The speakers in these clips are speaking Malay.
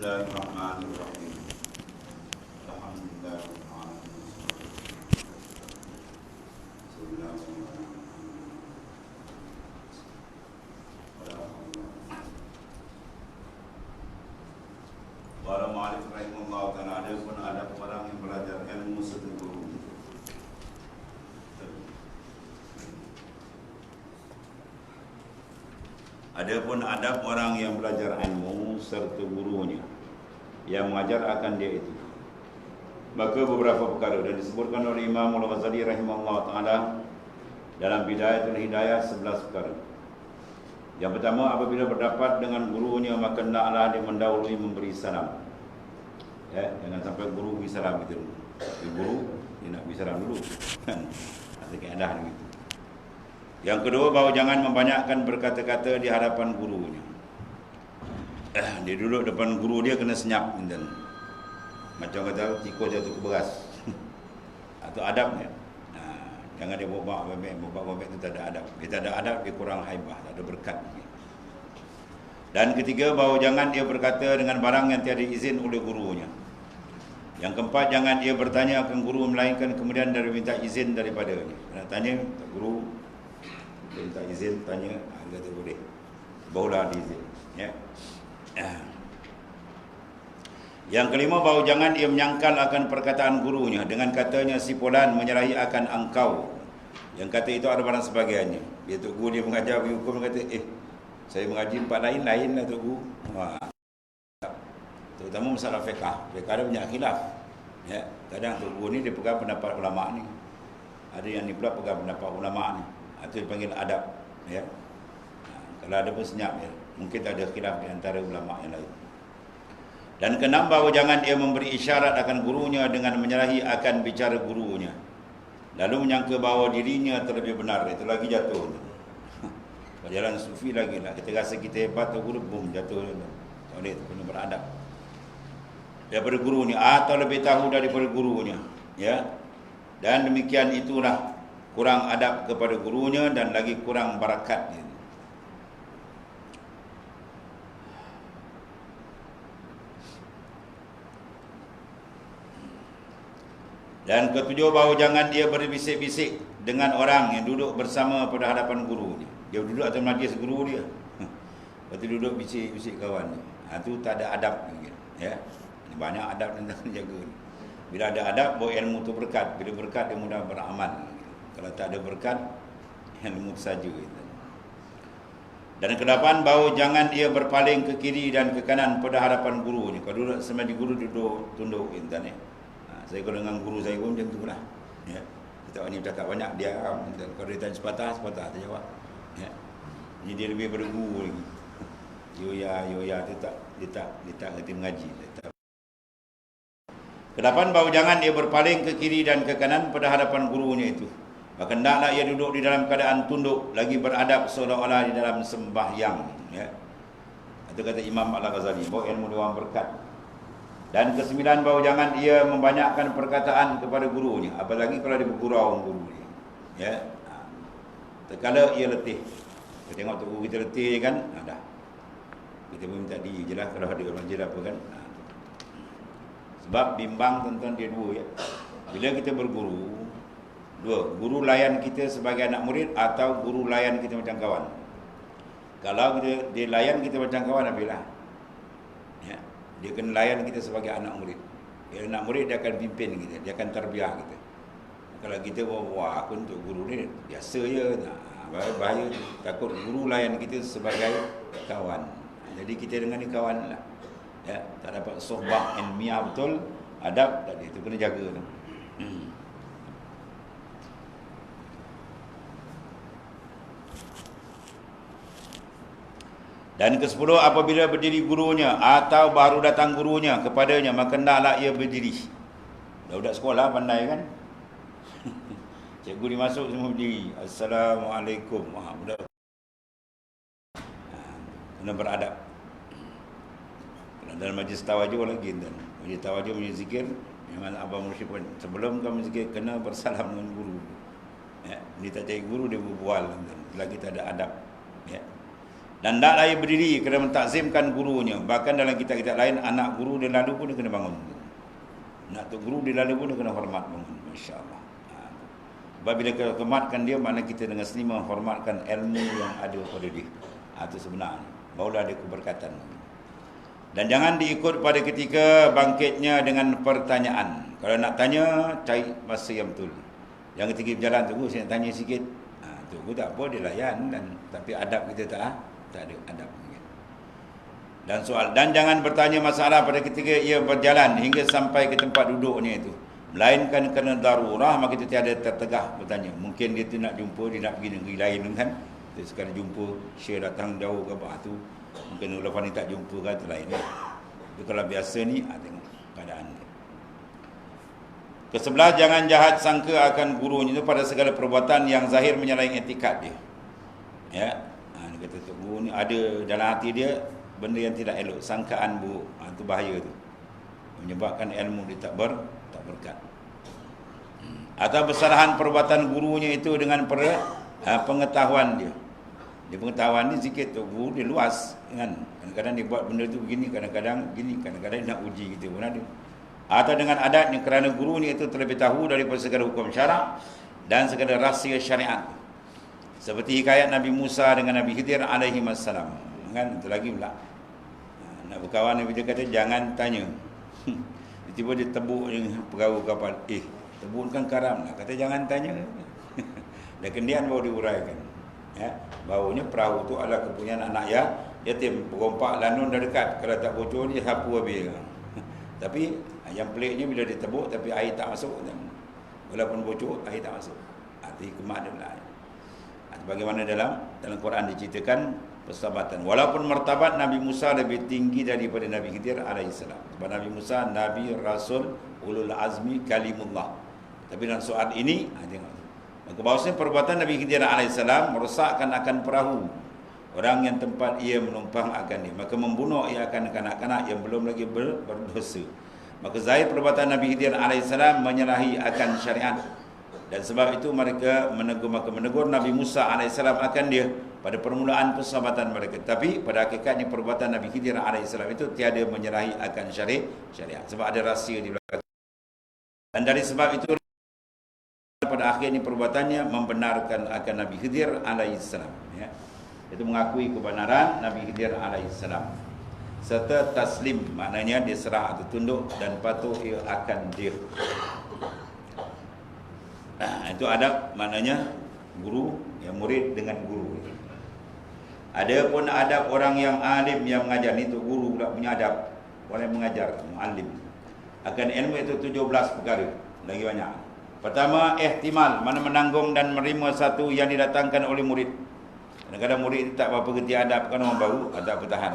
Bismillahirrahmanirrahim. Alhamdulillah. Para mu'alif rahimahullah ta'ala, ada pun ada orang yang belajar ilmu serta guru. Adapun adab orang yang belajar ilmu serta gurunya yang mengajar akan dia itu. Maka beberapa perkara dan disebutkan oleh Imam Al-Ghazali rahimahullah ta'ala dalam Bidayatul Hidayah 11 perkara. Yang pertama, apabila berdapat dengan gurunya maka hendaklah dia mendahului memberi salam. Jangan sampai guru beri salam gitu dulu. Guru dia nak beri salam dulu. Ada keadaan gitu. Yang kedua, bahawa jangan membanyakkan berkata-kata di hadapan gurunya. Dia duduk depan guru dia kena senyap gitu. Macam kata tikus jatuh ke beras. Atau adabnya. Jangan dia bobak-bobak itu tak ada adab. Dia tak ada adab, dia kurang haibah, tak ada berkat. Dan ketiga, bahawa jangan dia berkata dengan barang yang tiada izin oleh gurunya. Yang keempat, jangan dia bertanya akan guru melainkan kemudian dia minta izin daripadanya. Nak tanya guru, dia minta izin, tanya, dia kata boleh. Barulah diizin. Yang kelima, bahawa jangan ia menyangkal akan perkataan gurunya dengan katanya si fulan menyerahi akan engkau. Yang kata itu ada barang sebagainya. Dia Tok Guru dia mengajar bagi hukum, dia kata saya mengaji tempat lain lah Tok Guru. Terutama masalah fiqh. Fiqh ada banyak khilaf. Kadang Tok Guru ni dia pegang pendapat ulama ni. Ada yang ni pula pegang pendapat ulama ni. Itu dipanggil adab. Kalau ada pun senyap ya. Mungkin tak ada khilaf di antara ulama yang lain. Dan keenam, bahawa jangan dia memberi isyarat akan gurunya dengan menyerahi akan bicara gurunya. Lalu menyangka bahawa dirinya terlebih benar. Itu lagi jatuh. Jalan sufi lagi lah. Kita rasa kita hebat, tu guru, boom, jatuh. Tak boleh, kena beradab. Daripada gurunya, atau lebih tahu daripada gurunya. Dan demikian itulah kurang adab kepada gurunya dan lagi kurang barakatnya. Dan ketujuh, bahawa jangan dia berbisik-bisik dengan orang yang duduk bersama pada hadapan gurunya. Dia duduk atas majlis guru dia. Lepas tu duduk bisik-bisik kawan dia. Itu tak ada adab. Banyak adab yang tak jaga. Bila ada adab, bahawa ilmu tu berkat. Bila berkat, dia mudah beramal. Kalau tak ada berkat, ilmu saja. Dan kedelapan, bahawa jangan dia berpaling ke kiri dan ke kanan pada hadapan gurunya. Kalau duduk sama di guru, duduk tunduk. Saya kalau dengan guru saya pun macam tu lah. Kita orang ni bercakap banyak, dia kalau dia tanya sepatah, tak jawab. Jadi dia lebih pada guru lagi. Yoya, dia tak kerti mengaji. Kedelapan, bahawa jangan dia berpaling ke kiri dan ke kanan pada hadapan gurunya itu. Maka hendaklah ia duduk di dalam keadaan tunduk, lagi beradab seolah-olah di dalam sembahyang. Itu kata Imam Al-Ghazali, bahawa ilmu dia orang berkat. Dan kesembilan, bahawa jangan ia membanyakkan perkataan kepada gurunya, apalagi kalau dia bergurau guru dia. Terkala ia letih. Kita tengok Tok Guru kita letih kan, dah. Kita pun minta diri je lah kalau ada orang je apa kan. Sebab bimbang tuan-tuan dia dua. Bila kita berguru, dua, guru layan kita sebagai anak murid atau guru layan kita macam kawan. Kalau dia layan kita macam kawan, habislah. Dia kena layan kita sebagai anak murid. Dia anak murid, dia akan pimpin kita, dia akan terbiah kita. Kalau kita wah aku untuk guru ni biasa je, bahaya. Takut guru layan kita sebagai kawan. Jadi kita dengan ni kawan lah. Tak dapat sohbah ilmiah betul, adab tadi itu kena jaga tu. Dan ke-10, apabila berdiri gurunya atau baru datang gurunya kepadanya, maka hendaklah ia berdiri. Budak sekolah pandai kan? Cikgu dimasuk semua berdiri. Assalamualaikum. Budak kena beradab. Dalam majlis tawajuh lagi dan majlis tawajuh, majlis zikir, memang abang mursyid pun sebelum kami zikir kena bersalam dengan guru. Dia tak cari guru, dia berbual lagi tak ada adab. Dan tak layak berdiri kena mentakzimkan gurunya. Bahkan dalam kitab-kitab lain, anak guru dia lalu pun dia kena bangun. Anak tu guru dia lalu pun dia kena hormat bangun. Masya Allah. Bila kita hormatkan dia, makna kita dengan seni menghormatkan ilmu yang ada pada dia. Itu sebenarnya. Barulah ada keberkatan. Dan jangan diikut pada ketika bangkitnya dengan pertanyaan. Kalau nak tanya, cari masa yang betul. Yang ketika berjalan tunggu, saya nak tanya sikit. Tunggu tak apa, dia layan. Tapi adab kita tak ada adab. Dan jangan bertanya masalah pada ketika ia berjalan hingga sampai ke tempat duduknya itu. Melainkan kerana darurah, maka kita tiada tertegah bertanya. Mungkin dia tu nak jumpa, dia nak pergi negeri lain kan. Dia sekarang jumpa, Syekh datang jauh ke bawah tu. Mungkin lepas ni tak jumpa kan, tu lain. Tapi kalau biasa ni, tengok keadaan dia. Kesebelah, jangan jahat sangka akan gurunya itu pada segala perbuatan yang zahir menyalahi etikad dia. Ya, dia kata tu guru ni ada dalam hati dia benda yang tidak elok, sangkaan buruk. Itu bahaya tu. Menyebabkan ilmu dia tak berkat. Atau bersalahan perbuatan gurunya itu dengan pengetahuan dia. Dia pengetahuan ni sikit tu, guru dia luas kan. Kadang-kadang dia buat benda tu begini, kadang-kadang gini, kadang-kadang dia nak uji kita pun ada. Atau dengan adatnya kerana guru ni itu terlebih tahu daripada segala hukum syarak dan segala rahsia syariat. Seperti hikayat Nabi Musa dengan Nabi Khidir alaihi wassalam. Kan itu lagi pula. Nak berkawan Nabi dia kata jangan tanya. Tiba dia tebuk perahu kapal. Tebuk kan karam lah. Kata jangan tanya. Dan kemudian baru diuraikan. Ya, baunya perahu tu adalah kepunyaan anak yatim. Perompak lanun dah dekat. Kalau tak bocor dia sapu habis. Tapi yang peliknya bila ditebuk tapi air tak masuk. Walaupun bocor air tak masuk. Itu hikmah dia pula. Bagaimana dalam Quran diceritakan persahabatan. Walaupun martabat Nabi Musa lebih tinggi daripada Nabi Khidir alaihissalam. Sebab Nabi Musa Nabi Rasul Ulul Azmi Kalimullah. Tapi dalam soal ini tengok. Maka bahawasanya perbuatan Nabi Khidir alaihissalam merosakkan akan perahu orang yang tempat ia menumpang akan dia. Maka membunuh ia akan kanak-kanak yang belum lagi berdosa. Maka zahir perbuatan Nabi Khidir alaihissalam menyalahi akan syariat. Dan sebab itu mereka menegur Nabi Musa alaihissalam akan dia pada permulaan persahabatan mereka. Tapi pada hakikatnya perbuatan Nabi Khidir alaihissalam itu tiada menyalahi akan syariat. Sebab ada rahsia di belakang. Dan dari sebab itu pada akhirnya perbuatannya membenarkan akan Nabi Khidir alaihissalam. Ya. Itu mengakui kebenaran Nabi Khidir alaihissalam. Serta taslim, maknanya dia serah atau tunduk dan patuh ia akan dia. Itu adab, maknanya guru yang murid dengan guru. Ada pun adab orang yang alim yang mengajar. Ni tu guru pula punya adab. Orang yang mengajar, muallim. Akan ilmu itu 17 perkara. Lagi banyak. Pertama, ihtimal, mana menanggung dan menerima satu yang didatangkan oleh murid. Kadang-kadang murid itu tak berapa kerti adab kan orang baru, tak bertahan.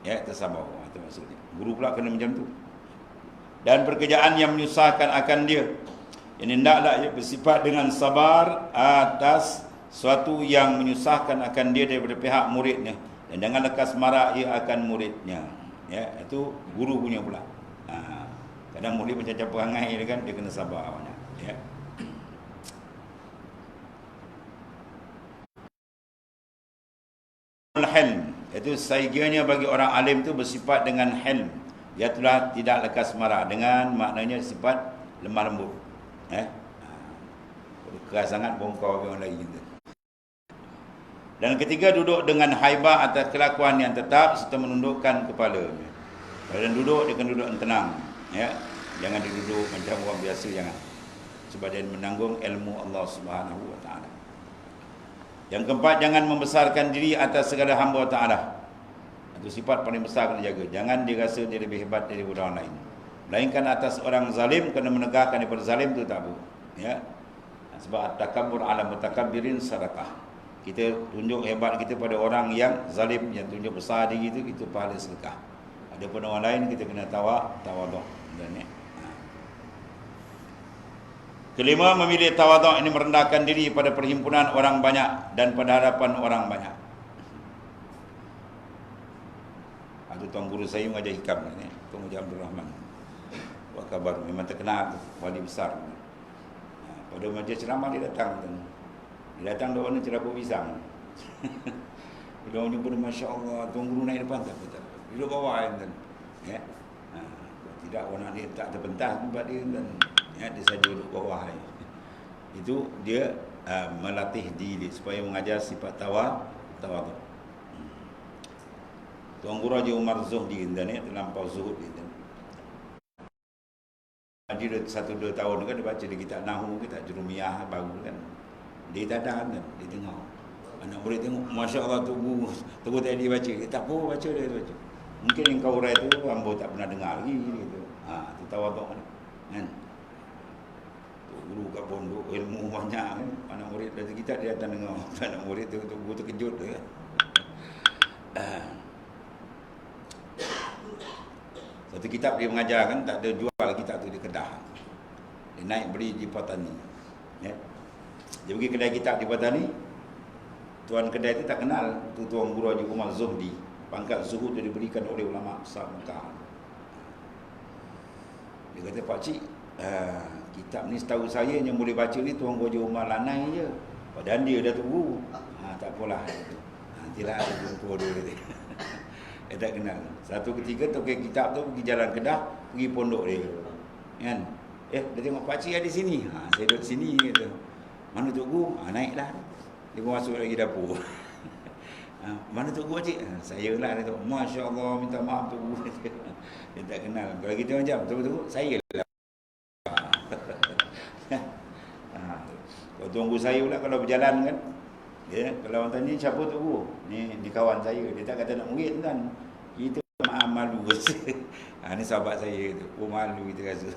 Ya, tersabar. Itu maksudnya. Guru pula kena macam tu. Dan pekerjaan yang menyusahkan akan dia. Ini hendaklah ia bersifat dengan sabar atas suatu yang menyusahkan akan dia daripada pihak muridnya, dan jangan lekas marah ia akan muridnya. Ya, itu guru punya pula. Kadang murid macam perangai dia kan, dia kena sabar banyak. Ya. Al-hilm, itu saiganya bagi orang alim tu bersifat dengan hilm. Dia telah tidak lekas marah, dengan maknanya sifat lemah lembut. Keras sangat bongkar orang lain gitu. Dan ketiga, duduk dengan haibah atas kelakuan yang tetap serta menundukkan kepalanya. Dan duduk, dia kena duduk yang tenang. Ya, jangan duduk macam orang biasa, jangan. Sebab dia menanggung ilmu Allah Subhanahu Wa Taala. Yang keempat, jangan membesarkan diri atas segala hamba Taala. Itu sifat paling besar kena jaga. Jangan dia rasa dia lebih hebat daripada orang lain. Melainkan atas orang zalim, kena menegakkan daripada zalim tu tak apa. Ya. Sebab takabbur ala mutakabbirin sadaqah. Kita tunjuk hebat kita pada orang yang zalim, yang tunjuk besar diri itu pahala sedekah. Ada pun orang lain kita kena tawaduk. Dan kelima, memilih tawaduk ini merendahkan diri pada perhimpunan orang banyak dan pada hadapan orang banyak. Ada tuan guru saya mengajar hikam ni, Tuan Muhammad Abdul Rahman. Apa khabar? Memang terkenal wali besar. Pada majlis ceramah dia datang. Dia datang doa ni cerapuk pisang. Bila orang jumpa dia, Masya Allah, Tuan Guru naik depan, tak apa. Duduk bawah kan. Ya. Tidak orang dia tak terpentas tempat dia dan ya, dia saja duduk bawah. Itu dia melatih diri supaya mengajar sifat tawaduk. Tuan Guru Haji Umar Zuhdi dan ni terlampau zuhud dia. Dia 1-2 tahun kan dia baca di kitab Nahu, kitab Jurumiyah baru kan. Dia tak ada kan, dia tengok. Anak murid tengok, Masya Allah tunggu tadi baca. Tak apa baca dia baca. Mungkin yang kau urai tu ambo tak pernah dengar lagi gitu. Tu tawaduk kan. Tu guru kat pondok ilmu banyak kan. Anak murid dari kita dia datang dengar. Anak murid tu guru terkejut dia. Satu kitab dia mengajar kan, tak ada jual kitab tu di Kedah. Dia naik beli di Patani. Ya. Dia pergi kedai kitab di Patani. Tuan kedai tu tak kenal tu Tuan Guru Haji Umar Zuhdi. Pangkat zuhud dia diberikan oleh ulama besar Mekah. Dia kata, Pak Cik, kitab ni setahu saya yang boleh baca ni Tuan Guru Haji Umar Lanai je. Padahal dia dah tunggu. Tak apalah. Nantilah ada jumpa dia. Dia tak kenal. Satu ketika tokoh kitab tu pergi jalan Kedah, pergi pondok dia. Kan? Dia tengok Pak Cik ada di sini. Saya duduk sini kata. Mana Tok Guru? Naiklah. Dia pun masuk lagi dapur. Mana Tok Guru Cik? Saya lah. Dia tengok, Masya Allah, minta maaf Tok Guru. Dia tak kenal. Kalau kita macam, betul-betul, saya lah. Kalau Tuan Guru saya pula kalau berjalan kan, ya, kalau orang tanya siapa Tok Guru? Ni kawan saya. Dia tak kata nak murid kan. Kita malu. Ni sahabat saya tu. Malu kita rasa.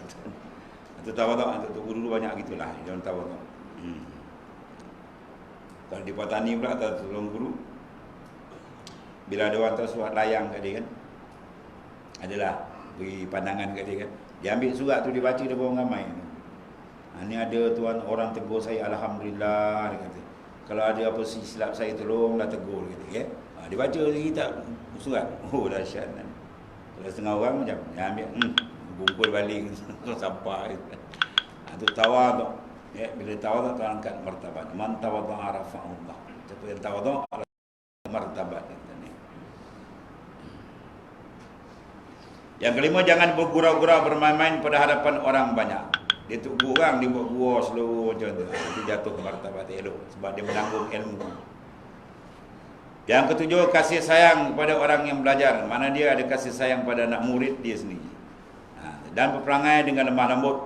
Atau tawaduk Tok Guru dulu banyak gitulah. Jangan tawaduk. Kalau di Patani pula atau Tuan Guru, bila ada orang tu surat layang kat dia kan, adalah beri pandangan kat dia kan, dia ambil surat tu dia baca depan orang ramai. Ni ada tuan orang tegur saya, Alhamdulillah, dia kata. Kalau ada apa silap saya tolonglah tegur gitu ya. Dia baca kita surat. Dahsyat kan. Kalau setengah orang macam dia ambil bungkul balik sampai. Tu tawaduk. Ya, bila tawaduk tu angkat martabat. Man tawadhu'a rafa'ullah. Siapa yang tawaduk martabat ni. Yang kelima, jangan bergurau-gurau bermain-main pada hadapan orang banyak. Dia tunggu orang, dia buat gua slow macam tu. Dia jatuh ke martabat elok sebab dia menanggung ilmu. Yang ketujuh, kasih sayang kepada orang yang belajar. Mana dia ada kasih sayang pada anak murid dia sendiri. Dan berperangai dengan lemah lembut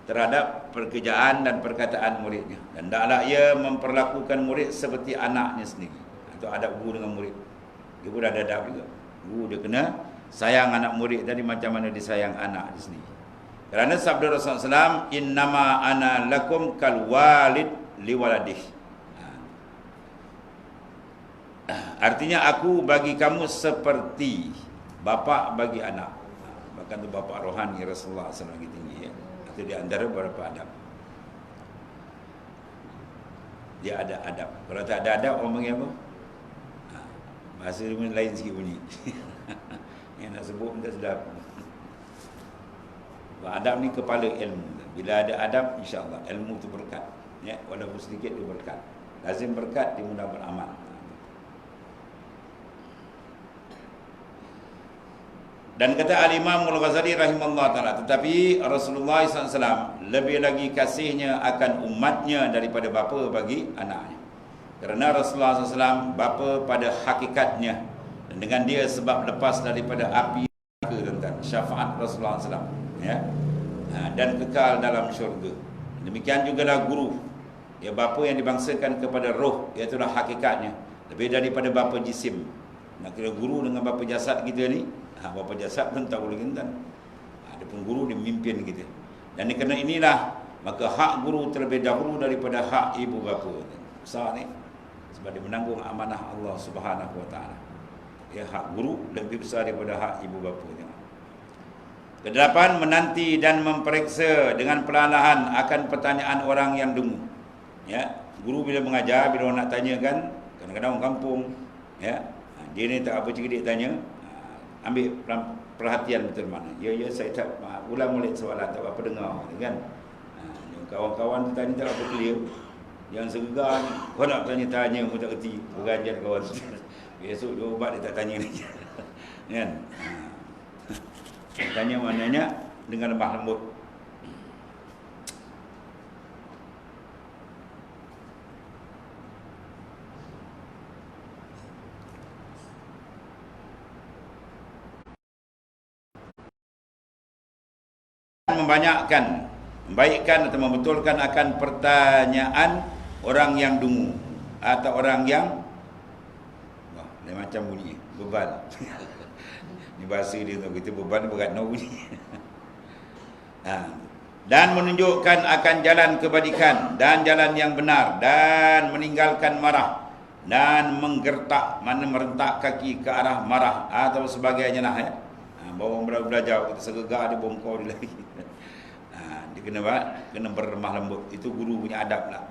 terhadap pekerjaan dan perkataan muridnya. Dan hendaklah ia memperlakukan murid seperti anaknya sendiri. Itu adab guru dengan murid. Dia pun ada adab juga. Guru dia kena sayang anak murid tadi macam mana disayang anak dia sendiri. Kerana sabda Rasulullah SAW, innama ana lakum kal walid liwaladih. Artinya aku bagi kamu seperti bapa bagi anak. Bahkan tu bapa rohani Rasulullah SAW lagi tinggi ya. Itu di antara beberapa adab. Dia ada adab. Kalau tak ada adab orang panggil apa? Bahasa dia pun lain sikit bunyi. Yang nak sebut pun tak sedap. Adab ni kepala ilmu. Bila ada adab, insya-Allah ilmu tu berkat. Ya, walaupun sedikit dia berkat. Lazim berkat, dia mudah beramal. Dan kata Al-Imam Al-Ghazali rahimahullah ta'ala, tetapi Rasulullah SAW lebih lagi kasihnya akan umatnya daripada bapa bagi anaknya. Kerana Rasulullah SAW bapa pada hakikatnya, dan dengan dia sebab lepas daripada api tentang syafaat Rasulullah SAW, ya, dan kekal dalam syurga. Demikian jugalah guru, ya, bapa yang dibangsakan kepada roh, iaitulah hakikatnya lebih daripada bapa jisim. Nak kira guru dengan bapa jasad kita ni, bapa jasad pun tak boleh gentan. Ada pun guru dia memimpin kita. Dan kerana inilah maka hak guru terlebih dahulu daripada hak ibu bapa. Besar ni sebab dia menanggung amanah Allah Subhanahu Wa Taala. Ya, hak guru lebih besar daripada hak ibu bapa. Kedelapan, menanti dan memperiksa dengan perlahan akan pertanyaan orang yang dengar. Ya, guru bila mengajar, bila orang nak tanyakan, kadang-kadang orang kampung, ya, dia ni tak apa cerita dia tanya, ambil perhatian betul mana. Ya, saya tak ulang balik soalan, tak apa dengar, kan? Kawan-kawan tu tanya tak apa clear. Yang segar ni, kau nak tanya-tanya pun tak kerti, berganjat kawan. Besok dia ubat dia tak tanya lagi. Kan? Tanya maknanya dengan lemah lembut. Membanyakkan, membaikkan atau membetulkan akan pertanyaan orang yang dungu atau orang yang lain macam bunyi beban. Ni bahasa dia tu, kita beban berat no bunyi. Dan menunjukkan akan jalan kebaikan dan jalan yang benar dan meninggalkan marah dan menggertak, mana merentak kaki ke arah marah atau sebagainya lah ya. Bawa belajar kita segegak dia bongkor dia lagi. Dia kena berlemah lembut. Itu guru punya adab lah.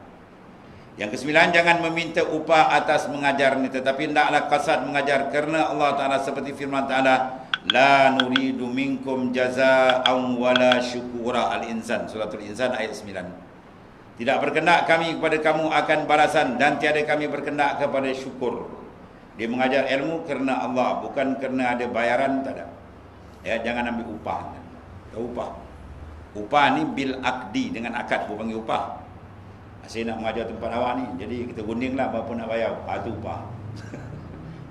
Yang kesembilan, jangan meminta upah atas mengajar ni, tetapi hendaklah kasat mengajar kerana Allah Taala seperti firman Taala, la nuridu minkum jazaa'an wala syukura. Al-Insan, suratul Insan ayat 9. Tidak berkehendak kami kepada kamu akan balasan dan tiada kami berkehendak kepada syukur. Dia mengajar ilmu kerana Allah, bukan kerana ada bayaran, tak ada. Ya, jangan ambil upah. Tahu upah? Upah ni bil akdi, dengan akad pun panggil upah. Saya nak mengajar tempat awak ni, jadi kita gundinglah berapa nak bayar. Itu upah.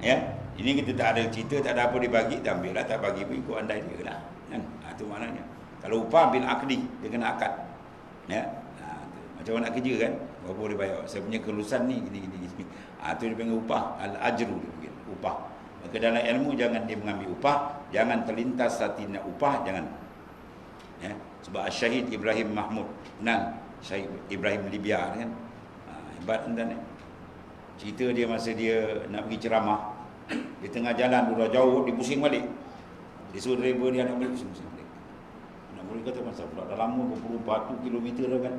Ya, ini kita tak ada cerita, tak ada apa dibagi, kita ambil lah, tak bagi pun ikut andai dia lah. Kan? Itu maknanya. Kalau upah bil akdi, dia kena akad. Ya. Macam orang nak kerja kan, berapa boleh bayar. Saya punya kelulusan ni gini. Itu dia panggil upah. Al-ajru dia panggil upah. Maka dalam ilmu jangan dia mengambil upah, jangan terlintas hati nak upah, jangan. Ya, sebab Syahid Ibrahim Mahmud, kenal Syahid Ibrahim Libya kan. Hebat tuan ni. Cerita dia masa dia nak pergi ceramah, di tengah jalan dah jauh, dia pusing balik. Dia suruh driver dia nak balik, pusing balik. Nak balik kata masa pula dah lama berpuluh kilometer dah kan.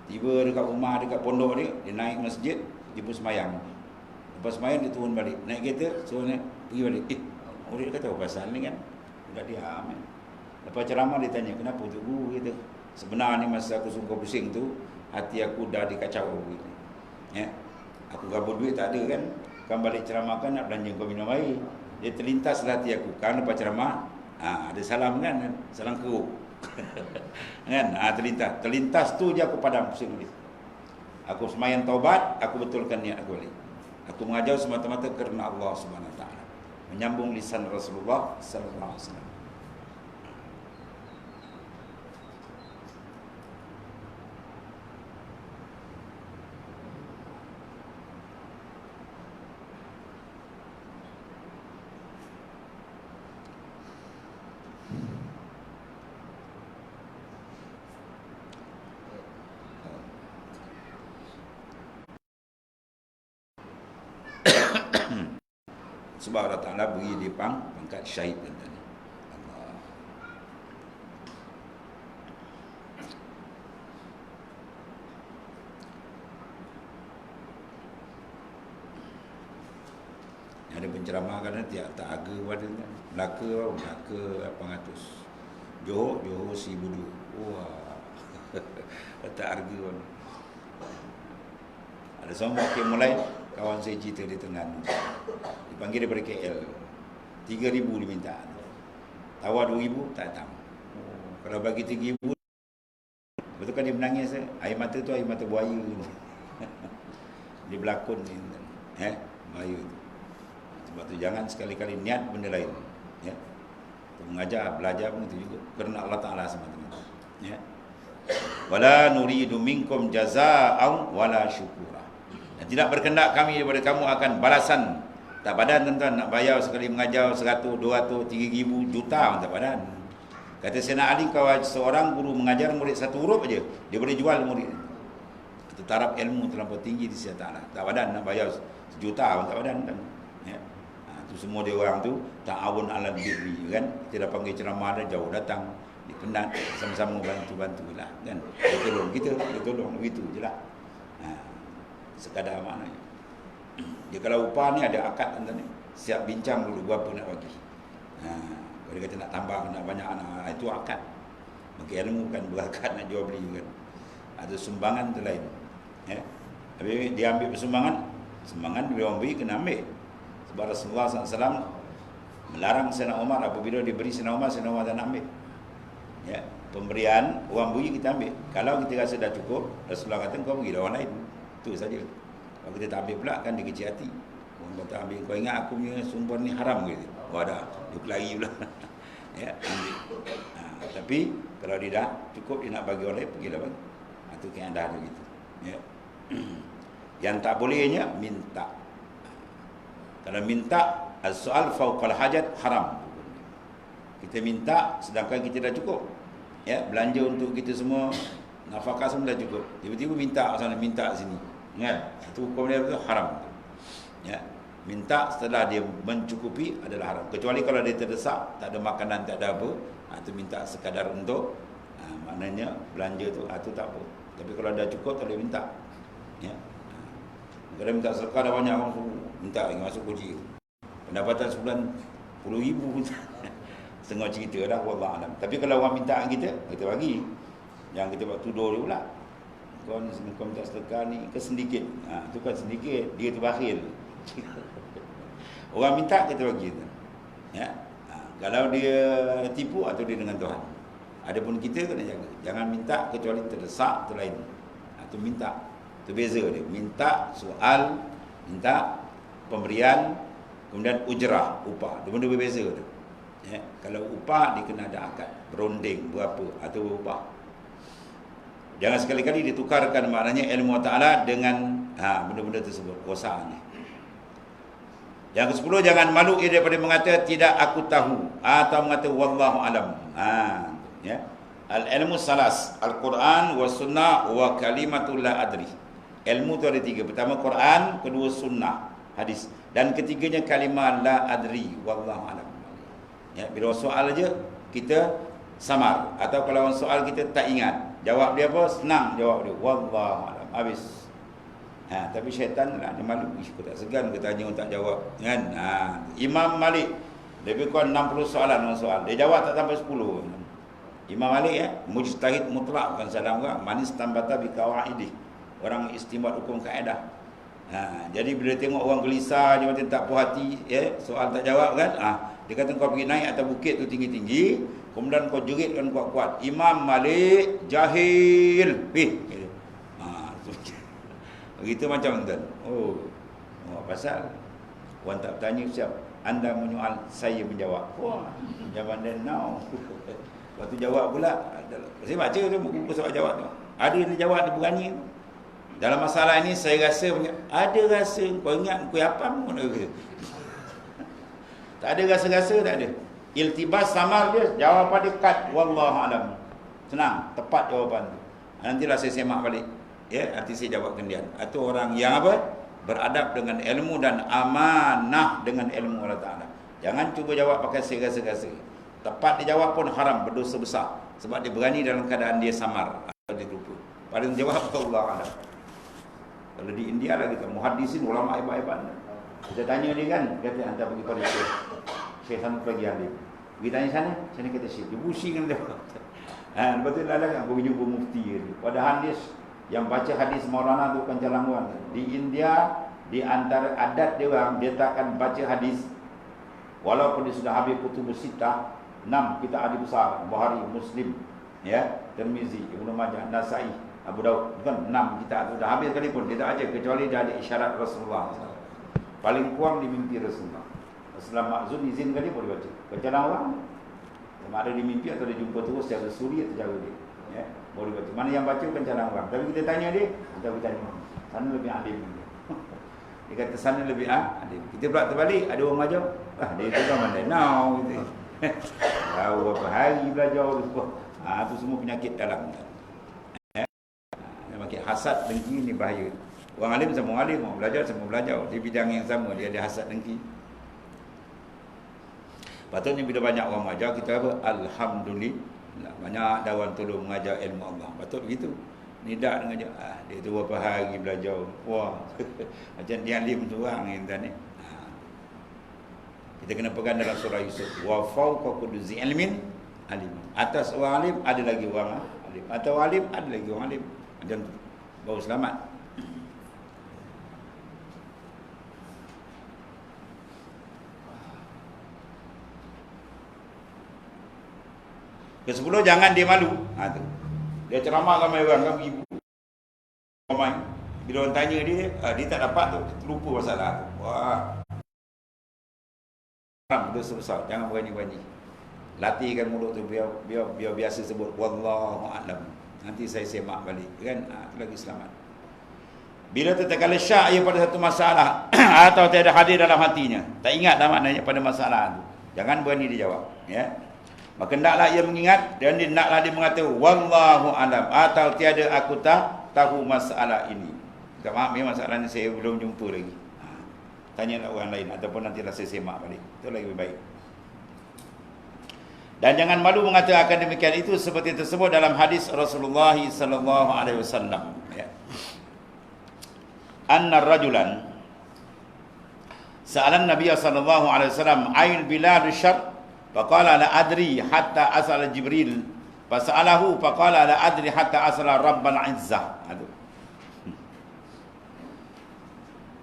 Tiba dekat rumah, dekat pondok dia naik masjid, dia pun semayang. Lepas semayang dia turun balik, naik kereta, suruh naik, pergi balik. Murid kata apa pasal ni kan? Dah diam kan. Lepas ceramah dia tanya, kenapa tu guru kita? Sebenarnya masa aku sungguh pusing tu, hati aku dah dikacau gitu. Ya. Aku gabut duit tak ada kan? Kan balik ceramah kan nak belanja kau minum air. Dia terlintaslah hati aku. Kan lepas ceramah, ada salam kan? Salam keruk. Kan? Terlintas tu je aku padam pusing balik. Aku semayang taubat, aku betulkan niat aku balik. Aku mengajar semata-mata kerana Allah Subhanahu Wa Taala. Menyambung lisan Rasulullah sallallahu alaihi wasallam. Sebab Allah Ta'ala beri dia pangkat syahid tadi. Allah. Ada penceramah kan tiap tak harga pada kan. Melaka 800. Johor 1,002. Wah. Tak harga pun. Ada seorang wakil mulai, kawan saya cerita di Terengganu. Dipanggil daripada KL. 3,000 diminta. Tawar 2,000 tak datang. Kalau bagi 3,000, betul kan dia menangis. Air mata tu air mata buaya. Dia berlakon ni. Buaya tu. Sebab tu jangan sekali-kali niat benda lain. Ya. Mengajar, belajar pun itu juga. Kerana Allah Ta'ala semata-mata. Ya. Wala nuridu minkum jazaa'an wala syukura. Dan tidak berkehendak kami daripada kamu akan balasan. Tak padan tuan-tuan, nak bayar sekali mengajar 100, 200, 3,000 juta tak padan. Kata Sayyidina Ali, kalau seorang guru mengajar murid satu huruf aja, dia boleh jual murid. Kita taraf ilmu terlampau tinggi di sisi Allah. Tak padan nak bayar sejuta tak padan. Ya. Itu semua dia orang tu ta'awun 'alal birri kan. Kita dah panggil ceramah dah jauh datang. Dia penat, sama-sama bantu-bantulah kan. Dia tolong kita, dia tolong begitu jelah. Sekadar maknanya. Dia kalau upah ni ada akad tuan ni. Siap bincang dulu berapa nak bagi. Kalau dia kata nak tambah, nak banyak anak, itu akad. Maka ilmu kan berakad nak jual beli kan. Ada sumbangan tu lain. Ya. Habis dia ambil sumbangan, dia orang beri kena ambil. Sebab Rasulullah SAW melarang Sayyidina Umar apabila diberi Sayyidina Umar tak nak ambil. Ya, pemberian orang bui kita ambil. Kalau kita rasa dah cukup, Rasulullah kata kau bagi orang lain. Itu saja. Kalau kita tak ambil pula kan dia kecil hati. Orang kata ambil, kau ingat aku punya sumpah ni haram ke? Wah dah, dia lari pula. Ya, ambil. Tapi kalau dia dah cukup dia nak bagi orang lain, pergilah bagi. Itu keadaan dia gitu. Ya. Yang tak bolehnya minta. Kalau minta as-soal fauqal hajat haram. Kita minta sedangkan kita dah cukup. Ya, belanja untuk kita semua, nafkah semua dah cukup. Tiba-tiba minta sana, minta sini. Kan? Itu hukum dia betul haram. Ya. Minta setelah dia mencukupi adalah haram. Kecuali kalau dia terdesak, tak ada makanan, tak ada apa, itu minta sekadar untuk maknanya belanja tu, itu tak apa. Tapi kalau dah cukup tak boleh minta. Ya. Kalau minta sedekah dah banyak orang suruh minta lagi masuk kunci. Pendapatan sebulan 10,000 pun setengah cerita dah, wallah alam. Tapi kalau orang minta kita bagi. Yang kita buat tuduh dia pula. Kau minta sedekah ni ke sedikit. Tu kan sedikit, dia tu bakhil. Orang minta kita bagi tu. Ya. Kalau dia tipu atau dia dengan Tuhan. Adapun kita kena jaga. Jangan minta kecuali terdesak tu lain. Tu minta. Tu beza dia. Minta soal, minta pemberian, kemudian ujrah, upah. Dia benda berbeza tu. Ya. Kalau upah dia kena ada akad, berunding berapa atau upah. Jangan sekali-kali ditukarkan maknanya ilmu Ta'ala dengan benda-benda tersebut. Rosak ni. Yang ke-10, jangan malu ia daripada mengata tidak aku tahu atau mengata wallahu alam. Ya. Al-ilmu salas, Al-Quran wa sunnah wa kalimatul la adri. Ilmu tu ada 3. Pertama Quran, kedua sunnah, hadis, dan ketiganya kalimah la adri wallahu alam. Ya, bila soal aja kita samar, atau kalau orang soal kita tak ingat, jawab dia apa? Senang jawab dia wallahu alam. Habis. Tapi syaitan lah, dia malu. Aku tak segan ke tanya orang tak jawab kan? Imam Malik lebih kurang 60 soalan orang soal, dia jawab tak sampai 10. Imam Malik mujtahid mutlak, bukan salah orang. Manis tambata bi qawaidih, orang istimbat hukum kaedah. Jadi bila tengok orang gelisah, dia macam tak puas hati, soal tak jawab kan, dia kata kau pergi naik atas bukit tu tinggi-tinggi, kemudian kau jeritkan kuat-kuat, Imam Malik jahil. Begitu macam tuan. Pasal orang tak bertanya siap, anda menyoal, saya menjawab. Zaman then now. Waktu jawab pula, saya baca tu buku soal jawab tu. Ada yang jawab, dia berani. Dalam masalah ini saya rasa ada rasa, kau ingat kau apa pun ada. Tak ada rasa-rasa, tak ada. Iltibas samar dia, jawapan dia kat wallahu alam. Senang, tepat jawapan tu. Nantilah saya semak balik. Ya, nanti saya jawab kemudian. Atau orang yang apa? Beradab dengan ilmu dan amanah dengan ilmu Allah Ta'ala. Jangan cuba jawab pakai serasa-rasa. Tepat dia jawab pun haram, berdosa besar. Sebab dia berani dalam keadaan dia samar atau dia lupa. Paling jawab Allah Alam. Kalau di India lagi kan, muhaddisin, ulama hebat-hebat. Kita tanya dia kan, kata hantar pergi pada Syekh sana pergi alim. Pergi tanya sana kata Syekh. Dia pusing kan dia. Lepas tu lalang aku pergi jumpa mufti dia. Padahal dia yang baca hadis Maulana tu bukan jalanwan. Di India, di antara adat dia orang, dia tak akan baca hadis walaupun dia sudah habis kutubus sittah, 6 kita ahli besar, Bukhari, Muslim, ya, Tirmizi, Ibnu Majah, Nasai, Abu Daud, bukan 6 kita sudah habis sekalipun dia tak baca kecuali dia ada isyarat Rasulullah. Paling kurang di mimpi Rasulullah. Rasulullah makzun izinkan dia boleh baca. Kejalan orang sama ada di mimpi atau dia jumpa terus secara suri atau cara dia. Ya, boleh baca. Mana yang baca bukan cara orang. Tapi kita tanya dia, kita tanya sana lebih alim dia. Dia kata sana lebih alim. Kita pula terbalik, ada orang ajar, dia tu kan mana now gitu. Tahu berapa hari belajar tu semua. Tu semua penyakit dalam. Makin hasad dengki ni bahaya. Orang alim sama orang alim, orang belajar sama belajar di bidang yang sama, dia ada hasad dengki. Patutnya bila banyak orang mengajar, kita apa? Alhamdulillah. Banyak dawan tolong mengajar ilmu Allah. Patut begitu. Nidak dengan dia tu berapa hari belajar. Wah. Macam dia alim tu orang ni tuan ni. Kita kena pegang dalam surah Yusuf. Wa fawqa kulli dzi ilmin alim. Atas orang alim ada lagi orang alim. Atau alim ada lagi orang alim. Macam tu. Baru selamat. Ke-10 jangan dia malu. Tu. Dia ceramah ramai orang kan ibu. Ramai. Bila orang tanya dia, dia tak dapat tu, terlupa masalah tu. Wah. Haram dosa besar, jangan berani-berani. Latihkan mulut tu biar biasa sebut wallahu a'lam. Nanti saya semak balik kan. Itu lagi selamat. Bila tatkala syak ia pada satu masalah atau tiada hadir dalam hatinya, tak ingat dah maknanya pada masalah tu, jangan berani dijawab, ya. Maka hendaklah ia mengingat dan hendaklah dia mengatakan wallahu a'lam atau tiada aku tahu masalah ini. Tak maaf ya, masalah ni saya belum jumpa lagi. Tanyalah orang lain ataupun nanti saya semak balik. Itu lebih baik. Dan jangan malu mengatakan demikian, itu seperti tersebut dalam hadis Rasulullah sallallahu alaihi wasallam, ya. Anna rajulan sa'alan Nabi sallallahu alaihi wasallam ain bilad syarr faqala la adri hatta asala Jibril fas'alahu faqala la adri hatta asala Rabbul Izzah.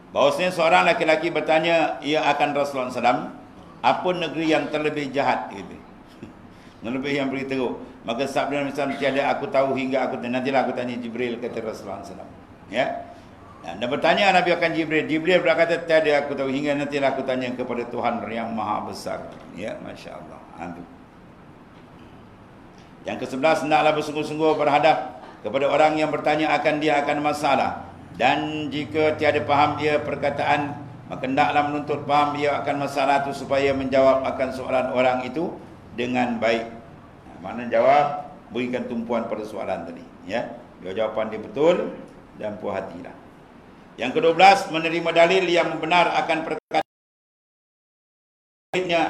Bahawasanya seorang laki-laki bertanya ia akan Rasulullah SAW, apa negeri yang terlebih jahat itu? Lebih yang beri teruk. Maka sabda Nabi SAW, tiada aku tahu hingga aku nantilah aku tanya Jibril, kata Rasulullah SAW. Ya. Dan bertanya Nabi akan Jibril. Jibril berkata, tiada aku tahu hingga nantilah aku tanya kepada Tuhan yang Maha Besar. Ya, Masya Allah. Yang ke-11, hendaklah bersungguh-sungguh berhadap kepada orang yang bertanya akan dia akan masalah. Dan jika tiada faham ia perkataan, maka hendaklah menuntut faham ia akan masalah itu supaya menjawab akan soalan orang itu dengan baik. Maknanya jawab, berikan tumpuan pada soalan tadi, ya. Biar jawapan dia betul dan puas hatilah. Yang ke-12, menerima dalil yang benar akan perkataan.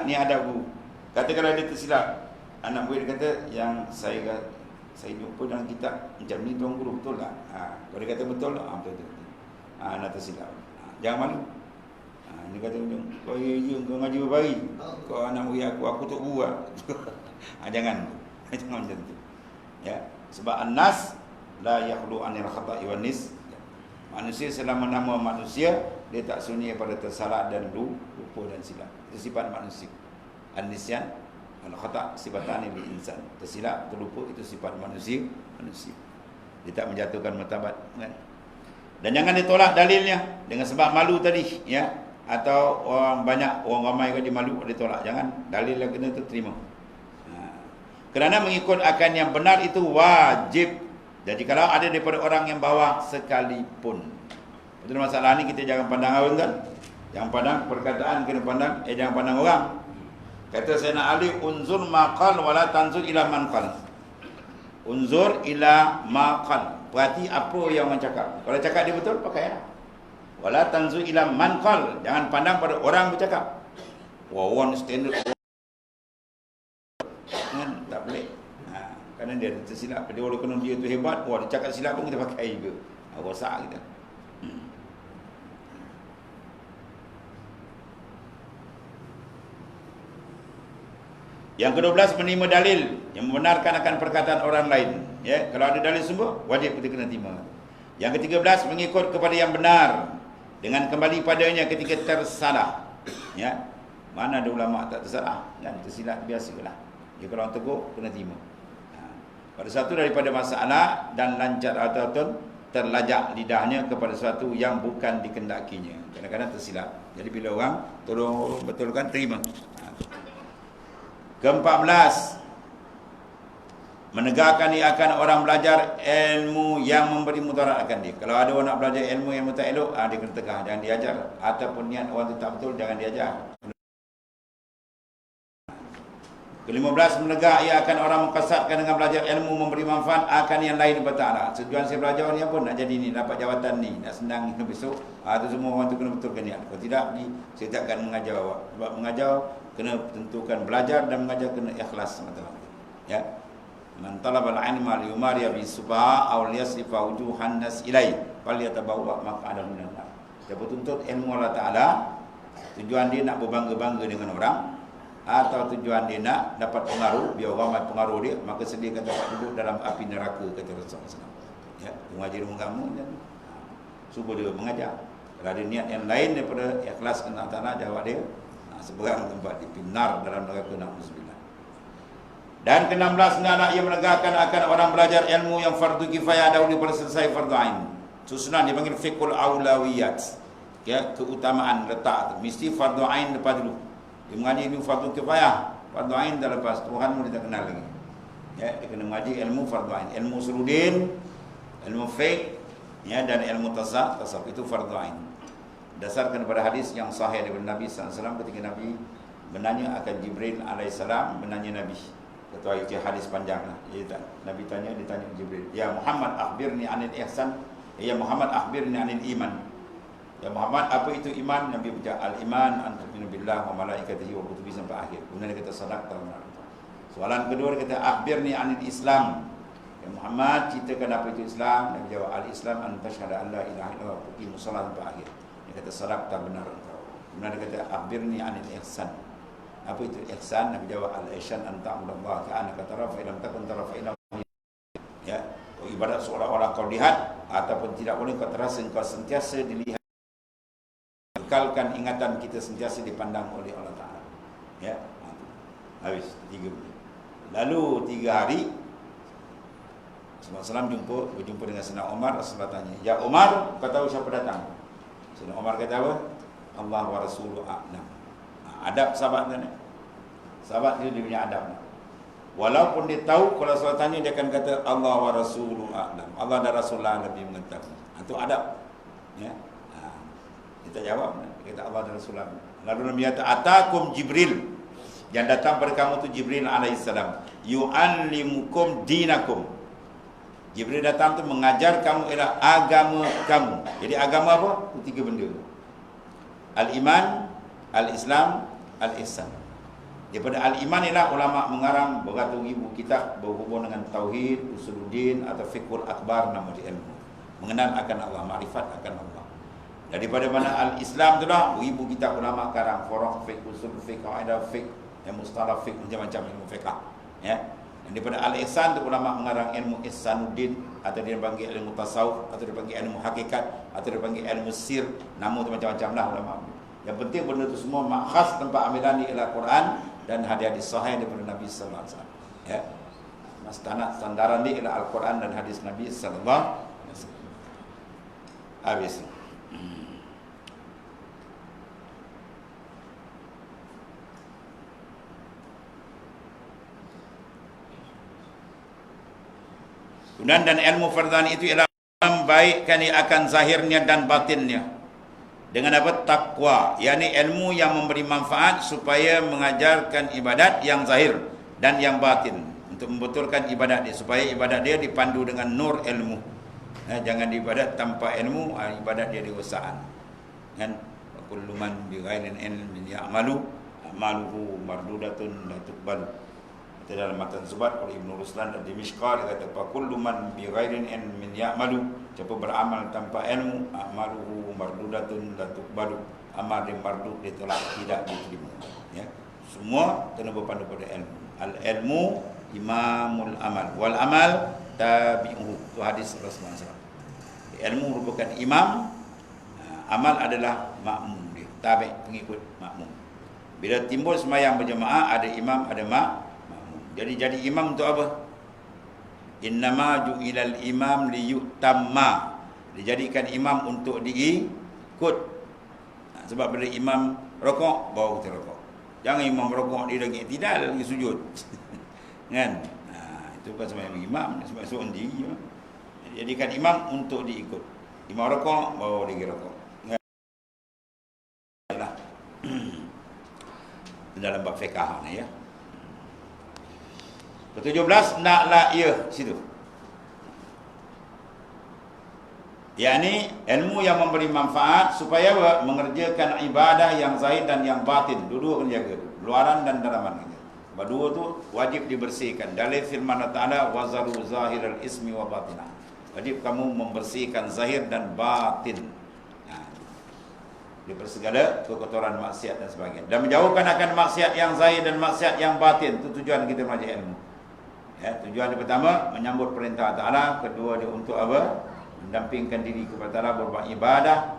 Ni ada guru. Katakanlah dia tersilap. Anak murid kata, yang saya jumpa dalam kitab macam ni, tuan guru, betul tak? Kalau dia kata betul, betul. Nak tersilap. Jangan malu. Dia kata, kau kau ngaji berbari. Kau anak murid aku tak guru. Jangan. Jangan macam tu. Ya. Sebab an-nas la yakhlu anil khata'i wan nis. Manusia selama nama manusia, dia tak sunyi pada tersalah dan lupa dan silap. Itu sifat manusia. An-nisyan al-khata' sifatan lil insan. Tersilap, terlupa, itu sifat manusia. Dia tak menjatuhkan martabat, kan? Dan jangan ditolak dalilnya dengan sebab malu tadi, ya. Atau orang ramai dia malu ditolak. Jangan, dalil yang kena tu terima. Kerana mengikut akan yang benar itu wajib. Jadi kalau ada daripada orang yang bawah sekalipun. Betul masalah ni kita jangan pandang orang, kan? Jangan pandang perkataan, kena pandang jangan pandang orang. Kata Sayyidina Ali, unzur maqal wala tanzur ila man qal. Unzur ila maqal. Perhati apa yang orang cakap. Kalau cakap dia betul, pakailah. Wala tanzur ila man qal. Jangan pandang pada orang bercakap. Wah, one standard. Kan tak boleh. Kerana dia tersilap. Dia walaupun dia tu hebat, dia cakap silap pun kita pakai juga. Rosak kita. Yang ke-12, menerima dalil yang membenarkan akan perkataan orang lain. Ya, kalau ada dalil semua, wajib kita kena terima. Yang ke-13, mengikut kepada yang benar dengan kembali padanya ketika tersalah. Ya, mana ada ulama tak tersalah dan tersilap biasalah. Ya, kalau orang tegur kena terima. Pada satu daripada masalah dan lancar ataupun terlajak lidahnya kepada sesuatu yang bukan dikendakinya. Kadang-kadang tersilap. Jadi bila orang tolong betulkan, terima. Ke-14, menegakkan ia akan orang belajar ilmu yang memberi mudarat akan dia. Kalau ada orang nak belajar ilmu yang tak elok, dia kena tegah, jangan diajar. Ataupun niat orang tu tak betul, jangan diajar. Ke-15, menegak ia akan orang mengkasatkan dengan belajar ilmu memberi manfaat akan yang lain daripada Allah. Tujuan saya belajar ni apa? Nak jadi ni, dapat jawatan ni, nak senang ni besok. Itu semua orang tu kena betulkan niat. Kalau tidak, saya tak akan mengajar awak. Sebab mengajar kena tentukan belajar dan mengajar kena ikhlas semata-mata. Ya. Man talabal ilma liyumariya bisubaha aw liyasrifa wujuhan nas ilai falyatabawwa maq'adahu minan nar. Dia bertuntut ilmu Allah Taala, tujuan dia nak berbangga-bangga dengan orang, atau tujuan dia nak dapat pengaruh, biar orang pengaruh dia, maka sediakan tempat duduk dalam api neraka, kata Rasulullah SAW. Ya, mengajar agama dan suruh dia mengajar. Kalau ada niat yang lain daripada ikhlas kerana Allah Taala, jawab dia seberang tempat di pinar dalam neraka, na'udzubillah. Dan ke-16, hendaklah ia menegakkan akan orang belajar ilmu yang fardu kifayah dahulu daripada selesai fardu ain. Susunan dipanggil fiqhul aulawiyat. Ya, keutamaan letak tu. Mesti fardu ain lepas dulu. Dia mengaji ilmu fardu kifayah, fardu ain dah lepas. Tuhan pun dia tak kenal lagi. Ya, dia kena mengaji ilmu fardu ain, ilmu usuludin, ilmu fiqh, ya, dan ilmu tasawuf itu fardu ain. Dasarkan pada hadis yang sahih daripada Nabi sallallahu alaihi wasallam ketika Nabi menanya akan Jibril alaihissalam, menanya Nabi. Ketua itu hadis panjang lah. Nabi ditanya Jibril, "Ya Muhammad, akhbirni anil ihsan." "Ya Muhammad, akhbirni anil iman." "Ya Muhammad, apa itu iman?" Nabi berkata, "Al-iman an tu'minu billah wa malaikatihi wa kutubihi," sampai akhir. Kemudian dia kata, "Sadaqta." Soalan kedua dia kata, "Akhbirni anil Islam." "Ya Muhammad, ceritakan apa itu Islam." Nabi jawab, "Al-Islam an tashhada an la ilaha illallah wa tuqimus shalah," sampai akhir. Dia kata, "Sadaqta, benar engkau." Kemudian dia kata, "Akhbirni anil ihsan." Apa itu ihsan? Nabi jawab, "Al-ihsan an ta'budallaha ka'annaka tarahu fa illam takun tarahu fa innahu." Ya, ibadat seolah-olah kau lihat ataupun tidak boleh kau terasa engkau sentiasa dilihat. Bekalkan ingatan kita sentiasa dipandang oleh Allah Taala. Ya. Habis 3 menit. Lalu 3 hari Rasulullah SAW berjumpa dengan Sayyidina Umar. Rasulullah tanya, "Ya Umar, kau tahu siapa datang?" Sayyidina Umar kata apa? "Allah wa rasuluhu a'lam." Adab sahabat ni. Sahabat dia punya adab. Walaupun dia tahu, kalau Rasulullah tanya dia akan kata Allah wa rasuluhu a'lam. Allah dan Rasulullah lebih mengetahui. Itu adab. Ya. Kita jawab, dia kata Allah dan Rasulullah. Lalu Nabi kata, "Atakum Jibril." Yang datang pada kamu tu Jibril alaihissalam. "Yu'allimukum dinakum." Jibril datang tu mengajar kamu ialah agama kamu. Jadi agama apa? Itu 3 benda. Al-iman, al-Islam, al-ihsan. Daripada al-iman ialah ulama mengarang beratus-ribu kitab berhubung dengan tauhid, usuluddin atau fiqhul akbar, nama dia ilmu. Mengenal akan Allah, makrifat akan Allah. Daripada mana al-Islam tu lah, ribu kitab ulama karang, furuq fiqh, usul fiqh, kaidah fiqh, mustalah fiqh, macam-macam ilmu fiqh. Ya. Dan daripada al-ihsan tu ulama mengarang ilmu ihsanuddin, atau dia panggil ilmu tasawuf, atau dia panggil ilmu hakikat, atau dia panggil ilmu sir, nama tu macam-macam lah ulama. Yang penting benda tu semua makhas tempat amilan ialah Quran dan hadis sahih daripada Nabi sallallahu alaihi wasallam. Ya. Standaran dia ialah Al-Quran dan hadis Nabi sallallahu alaihi wasallam. Habis. Kemudian dan ilmu fardhan itu ialah membaikkan akan zahirnya dan batinnya. Dengan apa? Takwa, yakni ilmu yang memberi manfaat supaya mengajarkan ibadat yang zahir dan yang batin, untuk membetulkan ibadat dia, supaya ibadat dia dipandu dengan nur ilmu. Jangan ibadat tanpa ilmu, ibadat dia dirosakkan. Kan? Kullu man bi ghairin ilmin ya'malu amaluhu mardudatun la tuqbal. Dalam matan Zubat oleh Ibn Ruslan dan Dimishqa, dia kata, "Kullu man bi ghairin ilmin ya'malu," siapa beramal tanpa ilmu, amaluhu mardudatun la tuqbalu, amal dia mardud, dia tolak, tidak diterima. Ya. Semua kena berpandu pada ilmu. Al-ilmu imamul amal wal amal tabi'uhu. Itu hadis Rasulullah SAW. Ilmu merupakan imam, amal adalah makmum dia, tabi', pengikut makmum. Bila timbul sembahyang berjemaah, ada imam, ada makmum. Jadi imam untuk apa? Innama ju'ilal imam liyutamma. Dijadikan imam untuk diikut. Sebab bila imam rokok, bawa kita rokok. Jangan imam rokok dia lagi tidak lagi sujud. Kan? Itu bukan sembahyang imam, sebab seorang diri. Jadikan imam untuk diikut. Imam rokok, bawa dia rokok. Kan? Dalam bab fiqh ni ya. Ke-17, naklah ia situ. Yakni ilmu yang memberi manfaat supaya mengerjakan ibadah yang zahir dan yang batin. Dua-dua kena jaga, luaran dan dalaman. Berdua tu wajib dibersihkan. Dalil firman Allah Ta'ala, "Wazaru zahiral ismi wa batinah." Wajib kamu membersihkan zahir dan batin. Daripada segala kekotoran maksiat dan sebagainya. Dan menjauhkan akan maksiat yang zahir dan maksiat yang batin. Itu tujuan kita belajar ilmu. Ya, tujuan yang pertama menyambut perintah Ta'ala, kedua dia untuk apa? Mendampingkan diri kepada Ta'ala, berbuat ibadah,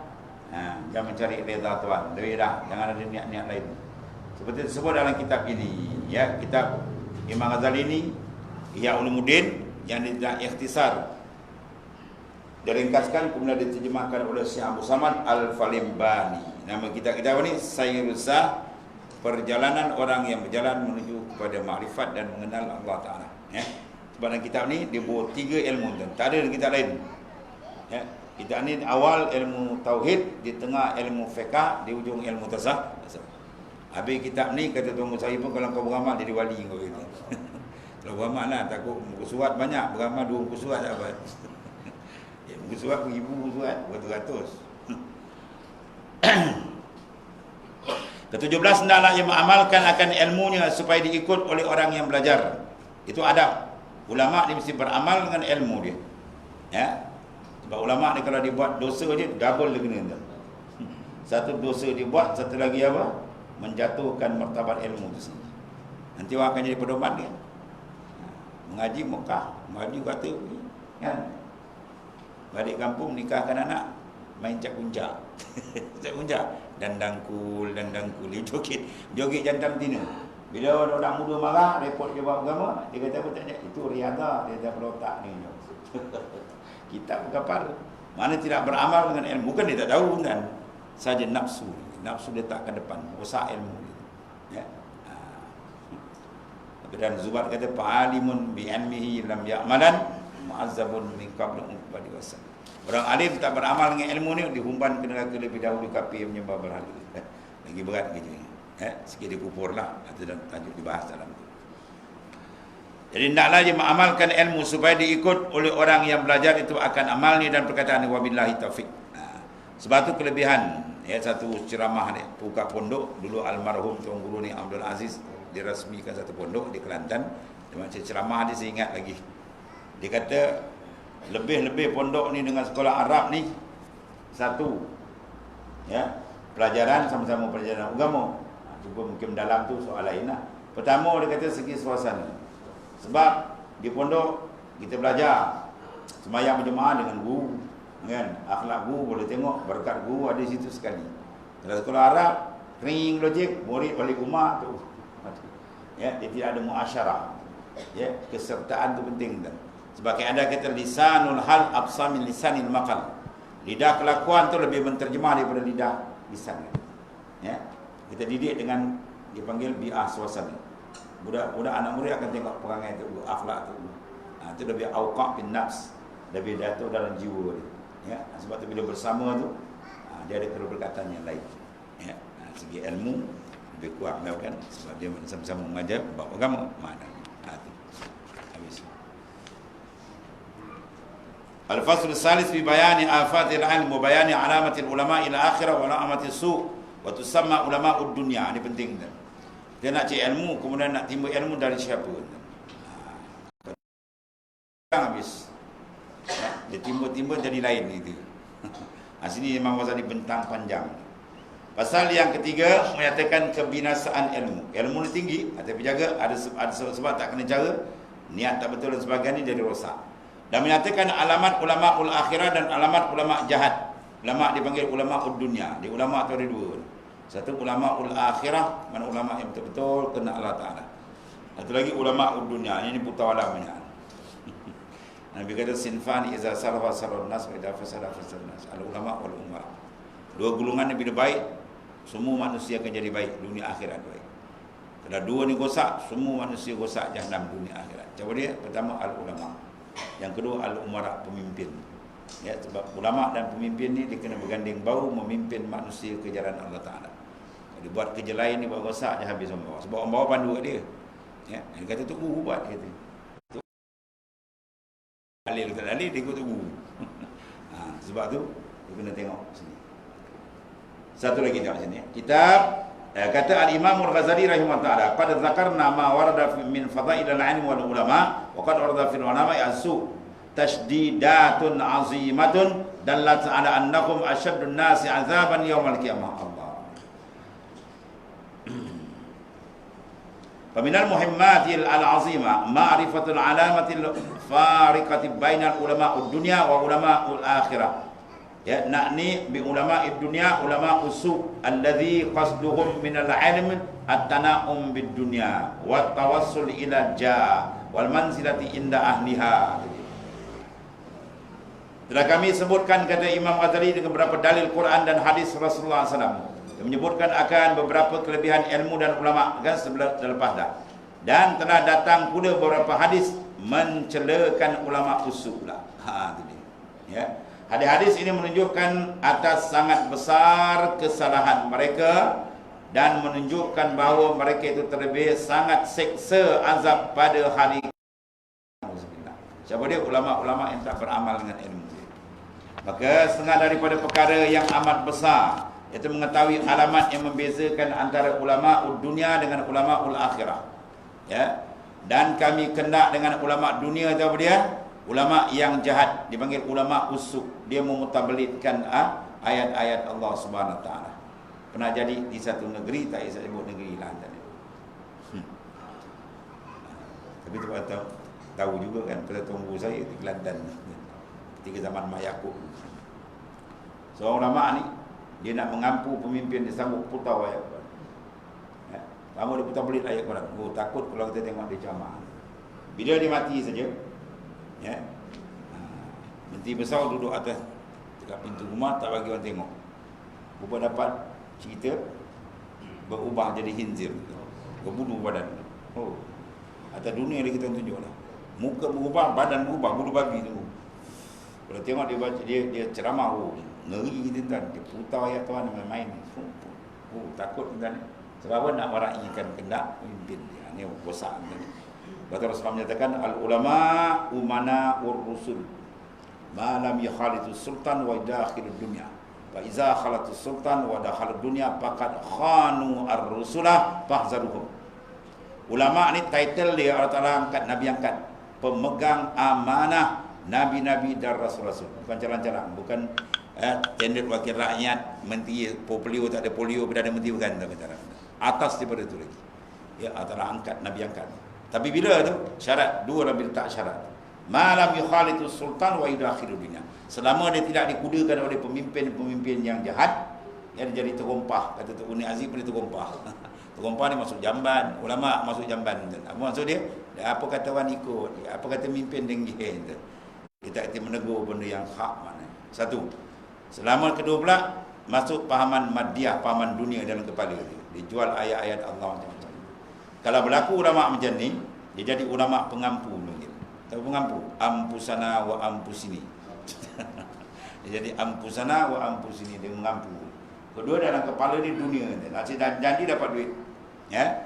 dan mencari redha Tuhan. Redha, jangan ada niat-niat lain. Seperti disebut dalam kitab ini, ya, kitab Imam Ghazali ini Ihya Ulumuddin yang tidak ikhtisar, diringkaskan kemudian diterjemahkan oleh Syekh Abu Samad Al-Falimbani. Nama kita ni Sayyurusah, perjalanan orang yang berjalan menuju kepada makrifat dan mengenal Allah Ta'ala. Sebab dalam kitab ni dia bawa 3 ilmu tu. Tak ada dalam kitab lain. Kitab ni awal ilmu tauhid, di tengah ilmu fiqh, di ujung ilmu tasawuf. Habis kitab ni kata Tuan saya pun, kalau kau beramal jadi wali kau kata. Kalau beramal lah, takut muka surat banyak, beramal 2 muka surat tak dapat. Muka surat 1000 muka surat, beratus-ratus. Ke-17, hendaklah ia mengamalkan akan ilmunya supaya diikut oleh orang yang belajar. Itu adab. Ulama dia mesti beramal dengan ilmu dia. Sebab ulama ni kalau dia buat dosa je, double dia kena. Satu dosa dia buat, satu lagi apa? Menjatuhkan martabat ilmu tu sendiri. Nanti orang akan jadi pedoman dia. Mengaji Mekah, maju kata kan. Balik kampung nikahkan anak, main cak puncak. Cak puncak dan dangkul joget jantam tina. Bila orang muda marah, report dia buat agama, dia kata apa tak, itu riadah, dia dah berotak ni. Kita berkapal. Mana tidak beramal dengan ilmu, bukan dia tak tahu kan. Saja nafsu dia tak ke depan, usaha ilmu dia. Dan Zubair kata fa'alimun bi ilmihi lam ya'malan mu'azzabun min qablu uqbadi wasal. Orang alim tak beramal dengan ilmu ni dihumban ke neraka lebih dahulu kafir menyembah berhala. Lagi berat kerja ni. Sikit dia kupurlah, atau tajuk dibahas dalam tu. Jadi hendaklah dia mengamalkan ilmu supaya diikut oleh orang yang belajar, itu akan amal ni dan perkataan wabillahi taufik. Sebab tu kelebihan satu ceramah ni buka pondok dulu, almarhum Tuan Guru ni Abdul Aziz dirasmikan satu pondok di Kelantan. Dia macam ceramah dia, saya ingat lagi. Dia kata lebih-lebih pondok ni dengan sekolah Arab ni satu, pelajaran sama-sama pelajaran agama. Cuba mungkin dalam tu soal lain lah. Pertama dia kata segi suasana. Sebab di pondok kita belajar sembahyang berjemaah dengan guru, kan? Akhlak guru boleh tengok, berkat guru ada di situ sekali. Kalau sekolah Arab ring logik, murid balik rumah tu. Dia tidak ada muasyarah. Kesertaan tu penting kan. Sebab ada kata lisanul hal absa min lisanil maqal. Lidah kelakuan tu lebih menterjemah daripada lidah lisan. Kita didik dengan dipanggil bi'ah suasana. Budak anak murid akan tengok perangai tu, akhlak tu. Itu lebih auqa' bin nafs, lebih datuk dalam jiwa dia. Sebab tu bila bersama tu dia ada keberkatan yang lain. Segi ilmu lebih kuat kan, sebab dia sama-sama mengajar bab agama. Mana? Habis. Al-fasl as-salis fi bayani afatil ilm wa bayani alamatil ulama ila akhirah wa alamatis su' wa tusamma ulama'ud dunya. Ini penting kan. Dia nak cari ilmu, kemudian nak timbul ilmu dari siapa? Habis. Dia timbul-timbul jadi lain itu. Sini Imam Ghazali bentang panjang. Pasal yang ketiga menyatakan kebinasaan ilmu. Ilmu ni tinggi, tapi jaga ada sebab tak kena cara, niat tak betul dan sebagainya jadi rosak. Dan menyatakan alamat ulama-ul akhirah dan alamat ulama jahat. Ulama dipanggil ulama-ud dunia. Di ulama tu ada 2. Satu ulama-ul akhirah, mana ulama yang betul-betul kena Allah Ta'ala. Satu lagi ulama-ud dunia. Ini buta wala banyak. Nabi kata sinfani iza salafa salun nas wa idza fasada fasadun nas. Al ulama wal umara. 2 golongan yang bila baik, semua manusia akan jadi baik, dunia akhirat baik. Kalau 2 ni rosak, semua manusia rosak jahanam dunia akhirat. Coba dia, pertama al ulama. Yang kedua al umara, pemimpin. Sebab ulama dan pemimpin ni dia kena berganding bahu memimpin manusia ke jalan Allah Ta'ala. Kalau dia buat kerja lain ni buat rosak, dia habis orang bawah. Sebab orang bawah pandu kat dia. Dia kata tu guru buat, dia kata. Dalil ke dalil, dia ikut tu guru. Sebab tu dia kena tengok sini. Satu lagi tengok sini. Kitab kata Al-Imam Al-Ghazali rahimahullah ta'ala, qad dzakarna ma warada min fadailil ilmi wal ulama wa qad warada fil ulama yasu tashdidatun azimatun dallat ala annakum ashaddun nasi azaban yaumal qiyamah. Allah. Faminal muhimmatil al-azimah ma'rifatul alamatil fariqati bainal ulama'ud dunya wa ulama'ul akhirah. Ya, nakni bi ulama dunia, ulama usul alladhi qasduhum min al-ilm at-tana'um bid dunya wa tawassul ila ja wal manzilati inda ahliha. Telah kami sebutkan, kata Imam Ghazali, dengan beberapa dalil Quran dan hadis Rasulullah SAW yang menyebutkan akan beberapa kelebihan ilmu dan ulama kan selepas dah. Dan telah datang pula beberapa hadis mencelakan ulama usul pula. Itu dia. Ya. Hadis-hadis ini menunjukkan atas sangat besar kesalahan mereka dan menunjukkan bahawa mereka itu terlebih sangat seksa azab pada hari kiamat. Siapa dia? Ulama-ulama yang tak beramal dengan ilmu. Maka setengah daripada perkara yang amat besar, iaitu mengetahui alamat yang membezakan antara ulama dunia dengan ulama akhirah. Ya. Dan kami kena dengan ulama dunia itu apa dia? Ulama yang jahat, dipanggil ulama usuk. Dia memutabelitkan ayat-ayat Allah Subhanahu Wa Taala. Pernah jadi di satu negeri, tak saya sebut negeri lah tadi. Tapi tu tahu juga kan, pada tunggu saya di Kelantan ketika zaman Mak Yaakob. Seorang ulama ni, dia nak mengampu pemimpin, dia sambut putau ayat Quran. Ya. Lama dia putar-belit ayat Quran. Oh, takut kalau kita tengok dia ceramah. Bila dia mati saja, ya, menteri besar duduk atas dekat pintu rumah, tak bagi orang tengok. Rupa dapat cerita berubah jadi khinzir, berbunuh badan. Oh, atas dunia dia kita tunjuk lah. Muka berubah, badan berubah, bulu babi tu. Kalau tengok dia baca, dia ceramah, oh, ngeri kita tuan. Dia putar ayat Tuhan main-main. Oh, takut tuan. Sebab nak meraihkan kendak pemimpin dia. Ini bosan tuan. Kata Rasulullah menyatakan al-ulama umana ur-rusul ma lam yakhalitu sultan wa dakhilud dunya wa iza khalatu sultan wa dakhalud dunya faqad khanu ar-rusulah fahzaruhum. Ulama ni title dia Allah Taala angkat, Nabi angkat, pemegang amanah nabi-nabi dan rasul-rasul. Bukan calon-calon, bukan tender wakil rakyat, menteri polio tak ada polio, perdana menteri, bukan tak. Atas daripada itu lagi. Ya, Allah Taala angkat, Nabi angkat. Tapi bila tu syarat dua lebih tak syarat. Malam yukhalitu sultan wa yudakhilu dunya. Selama dia tidak dikudakan oleh pemimpin-pemimpin yang jahat, dia jadi terompah. Kata Tok Uni Aziz boleh terompah. Terompah ni masuk jamban, ulama masuk jamban. Apa maksud dia? Apa kata orang ikut, apa kata pemimpin dengki tu. Kita menegur benda yang hak mana. Satu. Selama kedua pula masuk pahaman madiyah, pahaman dunia dalam kepala dia. Dia jual ayat-ayat Allah macam-macam. Kalau berlaku ulama macam ni, dia jadi ulama pengampu mungkin. Tahu pengampu? Ampusana wa ampusini. Dia jadi ampusana wa ampusini, dia mengampu. Kedua dalam kepala dia dunia ni. Nak janji dapat duit. Ya?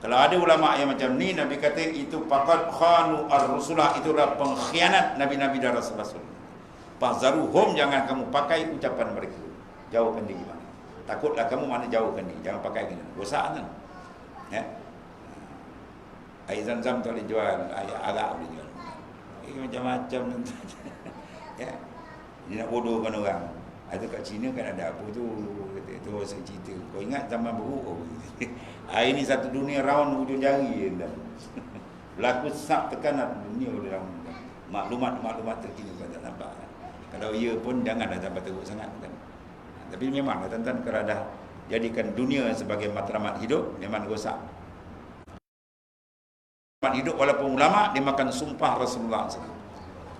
Kalau ada ulama yang macam ni, Nabi kata itu faqad khanu ar-rusulah, itulah pengkhianat nabi-nabi dan rasul-rasul. Fahzaruhum, jangan kamu pakai ucapan mereka. Jauhkan diri mana. Takutlah kamu mana jauhkan diri. Jangan pakai gini. Dosa kan. Ya? Air Zam-Zam tak boleh jual, air arak boleh jual. Macam-macam. Ya. Dia nak bodohkan orang. Ada kat China kan ada apa tu, itu saya cerita. Kau ingat zaman buruk? Air ni satu dunia round hujung jari. Berlaku sap tekanan dunia dalam maklumat terkini kau tak nampak. Kalau ia pun janganlah sampai teruk sangat kan. Tapi memanglah tuan-tuan, kalau dah jadikan dunia sebagai matlamat hidup, memang rosak. Hidup walaupun ulama, dia makan sumpah Rasulullah SAW.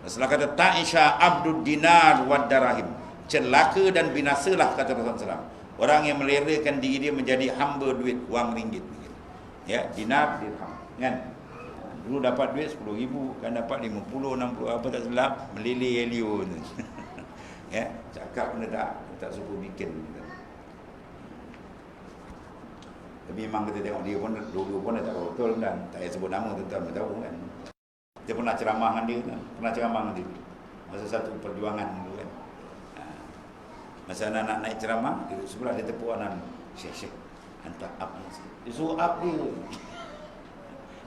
Rasulullah kata ta'isha abdud dinar wad darahim, celaka dan binasalah, kata Rasulullah SAW, orang yang melerakan diri dia menjadi hamba duit, wang ringgit. Ya, dinar, dirham kan. Dulu dapat duit 10,000, kan dapat 50, 60, apa tak silap, meleleh helio. Ya, cakap benda tak suka bikin. Tapi memang kita tengok dia pun dulu pun dah tahu betul kan. Tak payah sebut nama, tuan-tuan tahu kan. Kita pernah ceramah dengan dia kan. Pernah ceramah dengan dia. Masa satu perjuangan dulu kan. Masa anak naik ceramah, dia sebelah dia tepuk anak. Syekh, hantar up anak sikit. Dia suruh up dia.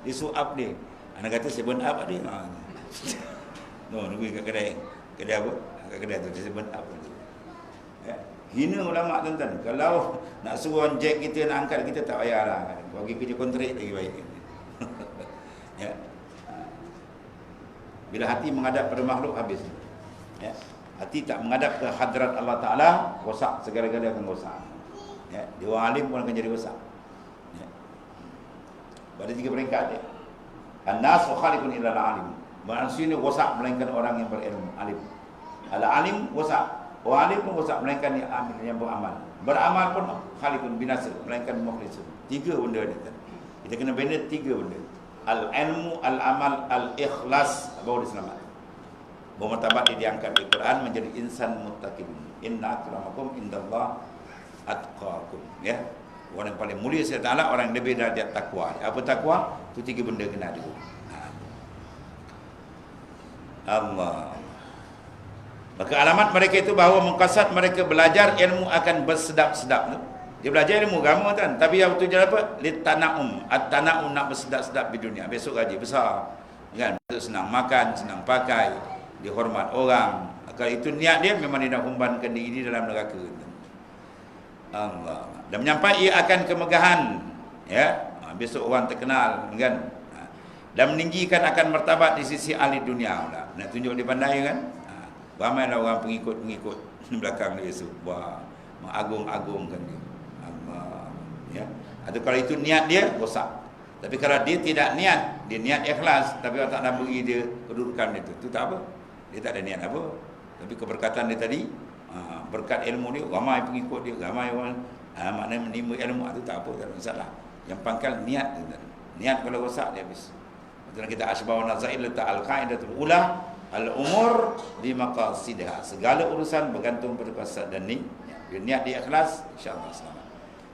Dia suruh up dia. Anak kata 7 up dia. No, nunggu kat kedai. Kedai apa? Kat kedai tu, 7 up dia. Ya. Hina ulama tuan-tuan. Kalau nak suruh jack kita, nak angkat kita, tak payahlah. Bagi kerja kontrak lagi baik. Ya. Bila hati menghadap pada makhluk, habis. Ya. hati tak menghadap ke hadrat Allah Ta'ala, rosak, segala-gala akan rosak. Ya, dia orang alim pun akan jadi rosak. Ya. Pada 3 peringkat dia. An-nas wa khaliqun illa al-alim. Manusia ni rosak melainkan orang yang berilmu, alim. Al-alim rosak. Orang alim pun rosak melainkan yang beramal. Beramal pun khaliqun binasa, melainkan mukhlisun. 3 benda ni. Kita kena bina 3 benda. Al-ilmu, al-amal, al-ikhlas, baru dia selamat. Bermartabat dia diangkat di Quran menjadi insan muttaqin. Inna akramakum indallah atqakum. Ya. Orang yang paling mulia serta Allah, orang yang lebih darjat takwa. Apa takwa? Itu 3 benda kena ada. Allah. Maka alamat mereka itu bahawa mengkasat mereka belajar ilmu akan bersedap-sedap. Dia belajar ilmu agama kan, tapi yang tujuan apa? Litana'um. At-tana'um, nak bersedap-sedap di dunia. Besok gaji besar. Kan? Senang makan, senang pakai, dihormat orang. Kalau itu niat dia, memang dia nak humbankan diri dalam neraka. Allah. Dan menyampai ia akan kemegahan. Ya, besok orang terkenal, kan? Dan meninggikan akan martabat di sisi ahli dunia. Nak tunjuk dia pandai kan? Ramailah orang pengikut-pengikut di belakang dia Yesus. Wah, mengagung-agungkan dia. Allah. Ya. Atau kalau itu niat dia, rosak. Tapi kalau dia tidak niat, dia niat ikhlas, tapi Allah tak nak beri dia kedudukan itu tak apa. Dia tak ada niat apa. Tapi keberkatan dia tadi, berkat ilmu dia, ramai pengikut dia, ramai orang, maknanya menimba ilmu, itu tak apa, tak ada masalah. Yang pangkal niat dia. Niat kalau rosak, dia habis. Maksudnya kita asbahun nazail letak al-qaidatul ula, al-umur di maqasidha. Segala urusan bergantung pada qasad dan niat. Dia niat dia ikhlas, insya-Allah selamat.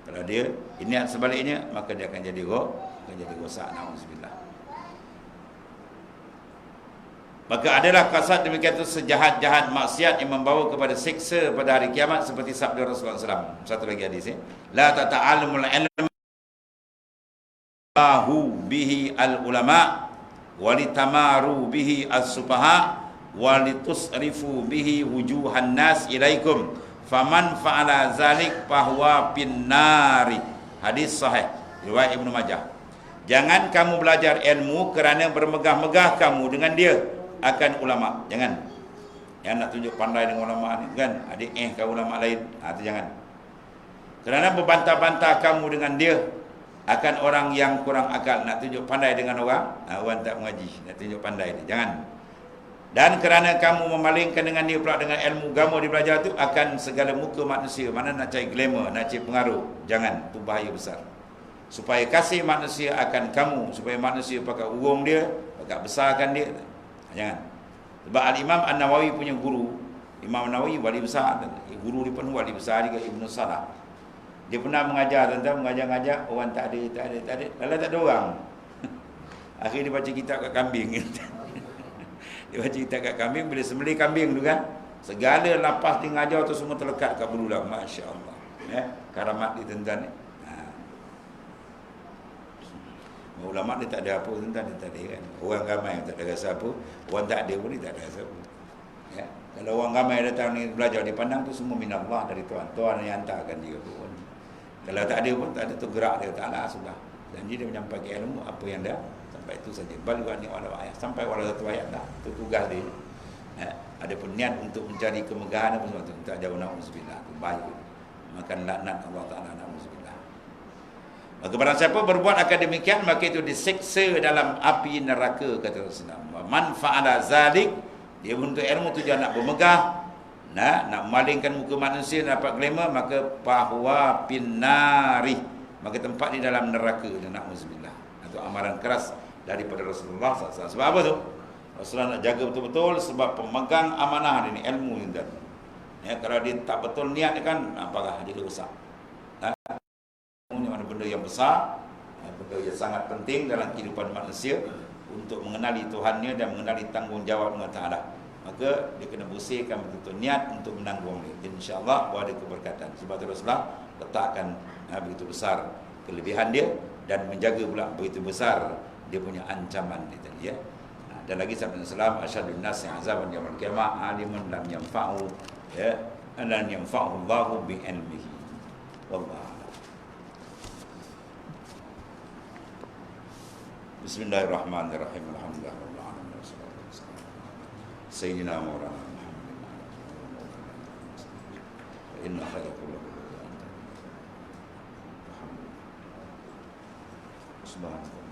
Kalau dia niat sebaliknya, maka dia akan jadi rosak. Nauzubillah. Maka adalah qasad demikian itu sejahat-jahat maksiat yang membawa kepada siksa pada hari kiamat, seperti sabda Rasulullah SAW. Satu lagi hadis, la tata'allamul ilma bihi al-ulama walitamaru bihi as-sufaha walitusrifu bihi wujuhan nas ilaikum faman fa'ala zalik fahuwa pinnari. Hadis sahih riwayat Ibnu Majah. Jangan kamu belajar ilmu kerana bermegah-megah kamu dengan dia akan ulama. Jangan. Yang nak tunjuk pandai dengan ulama ni kan, adik ke ulama lain, itu jangan. Kerana berbantah-bantah kamu dengan dia akan orang yang kurang akal, nak tunjuk pandai dengan orang tak mengaji, nak tunjuk pandai ni. Jangan. Dan kerana kamu memalingkan dengan dia pula dengan ilmu agama dia belajar tu akan segala muka manusia, mana nak cari glamour, nak cari pengaruh. Jangan, tu bahaya besar. Supaya kasih manusia akan kamu, supaya manusia pakai urung dia, pakai besarkan dia. Jangan. Sebab Al-Imam An-Nawawi punya guru, Imam Nawawi wali besar, guru dia pun wali besar juga, Ibnu Salah. Dia pernah mengajar tentang mengajar-ngajar orang tak ada. Kalau tak ada orang. Akhirnya dia baca kitab kat kambing. Dia baca kitab kat kambing, bila sembelih kambing tu kan, segala lapas dia ngajar tu semua terlekat kat berulang. Masya-Allah. Karamat dia tentang ni. Ulama dia tak ada apa tentang dia tak ada kan. Orang ramai yang tak ada rasa apa, orang tak ada pun dia tak ada rasa apa. Ya. Kalau orang ramai datang ni belajar, dia pandang tu semua minallah dari Tuhan. Tuhan yang hantarkan dia pun. Kalau tak ada pun, tak ada tu gerak dia Ta'ala sudah. Dan dia menyampaikan ilmu apa yang dah sampai itu saja. Baligani walau ayat, sampai walau satu ayat dah. Itu tugas dia. Ada pun niat untuk mencari kemegahan apa semua tu. Tak jauh na'udzubillah. Itu baik. Makan laknat Allah Ta'ala na'udzubillah. Maka barang siapa berbuat akan demikian, maka itu disiksa dalam api neraka, kata Rasulullah. Man fa'ala zalik, dia untuk ilmu tujuan nak bermegah, nak memalingkan muka manusia, dapat glamour, maka bahwa pinnari, maka tempat di dalam neraka. Dan na'udzubillah. Itu amaran keras daripada Rasulullah SAW. Sebab apa tu? Rasulullah nak jaga betul-betul, sebab pemegang amanah ini ilmu ini. Ya, kalau dia tak betul niat kan, apakah jadi rosak. Mana benda yang besar, benda yang sangat penting dalam kehidupan manusia untuk mengenali Tuhannya dan mengenali tanggungjawab Allah Ta'ala. Maka dia kena bersihkan betul-betul niat untuk menanggung dia. InsyaAllah ada keberkatan. Sebab Rasulullah letakkan begitu besar kelebihan dia dan menjaga pula begitu besar dia punya ancaman dia tadi ya. Dan lagi sabda Rasulullah, asyadun nas azaban yaumil qiyamah alimun lam yanfa'u ya, lam yanfa'u Allahu bi ilmihi. Wallah. Bismillahirrahmanirrahim. Alhamdulillah rabbil alamin. Sayyidina Maulana Muhammad inna khairal qur'an. Subhanallah.